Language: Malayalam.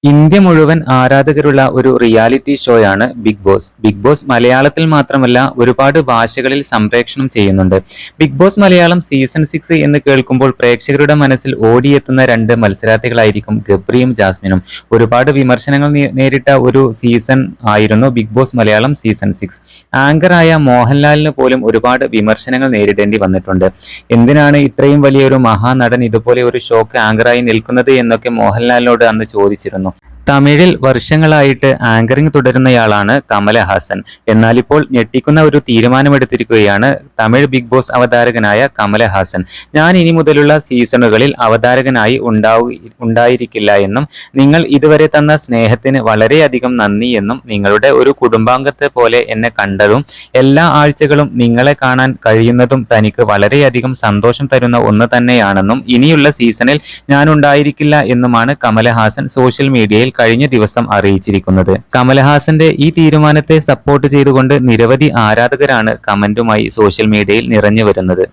ഇന്ത്യ മുഴുവൻ ആരാധകരുള്ള ഒരു റിയാലിറ്റി ഷോയാണ് ബിഗ് ബോസ്. ബിഗ് ബോസ് മലയാളത്തിൽ മാത്രമല്ല ഒരുപാട് ഭാഷകളിൽ സംപ്രേഷണം ചെയ്യുന്നുണ്ട്. ബിഗ് ബോസ് മലയാളം സീസൺ 6 എന്ന് കേൾക്കുമ്പോൾ പ്രേക്ഷകരുടെ മനസ്സിൽ ഓടിയെത്തുന്ന രണ്ട് മത്സരാർത്ഥികളായിരിക്കും ഗബ്രിയും ജാസ്മിനും. ഒരുപാട് വിമർശനങ്ങൾ നേരിട്ട ഒരു സീസൺ ആയിരുന്നു ബിഗ് ബോസ് മലയാളം സീസൺ 6. ആങ്കറായ മോഹൻലാലിന് പോലും ഒരുപാട് വിമർശനങ്ങൾ നേരിടേണ്ടി വന്നിട്ടുണ്ട്. എന്തിനാണ് ഇത്രയും വലിയൊരു മഹാനടൻ ഇതുപോലെ ഒരു ഷോക്ക് ആങ്കറായി നിൽക്കുന്നത് എന്നൊക്കെ മോഹൻലാലിനോട് അന്ന് ചോദിച്ചിരുന്നു. തമിഴിൽ വർഷങ്ങളായിട്ട് ആങ്കറിംഗ് തുടരുന്നയാളാണ് കമലഹാസൻ. എന്നാൽ ഇപ്പോൾ ഞെട്ടിക്കുന്ന ഒരു തീരുമാനമെടുത്തിരിക്കുകയാണ് തമിഴ് ബിഗ് ബോസ് അവതാരകനായ കമലഹാസൻ. ഞാൻ ഇനി മുതലുള്ള സീസണുകളിൽ അവതാരകനായി ഉണ്ടായിരിക്കില്ല എന്നും നിങ്ങൾ ഇതുവരെ തന്ന സ്നേഹത്തിന് വളരെയധികം നന്ദി എന്നും നിങ്ങളുടെ ഒരു കുടുംബാംഗത്തെ പോലെ എന്നെ കണ്ടതും എല്ലാ ആഴ്ചകളും നിങ്ങളെ കാണാൻ കഴിയുന്നതും തനിക്ക് വളരെയധികം സന്തോഷം തരുന്ന ഒന്ന് തന്നെയാണെന്നും ഇനിയുള്ള സീസണിൽ ഞാൻ ഉണ്ടായിരിക്കില്ല എന്നുമാണ് കമലഹാസൻ സോഷ്യൽ മീഡിയയിൽ കഴിഞ്ഞ ദിവസം അറിയിച്ചിരിക്കുന്നത്. കമലഹാസന്റെ ഈ തീരുമാനത്തെ സപ്പോർട്ട് ചെയ്തുകൊണ്ട് നിരവധി ആരാധകരാണ് കമന്റുമായി സോഷ്യൽ മീഡിയയിൽ നിറഞ്ഞു വരുന്നത്.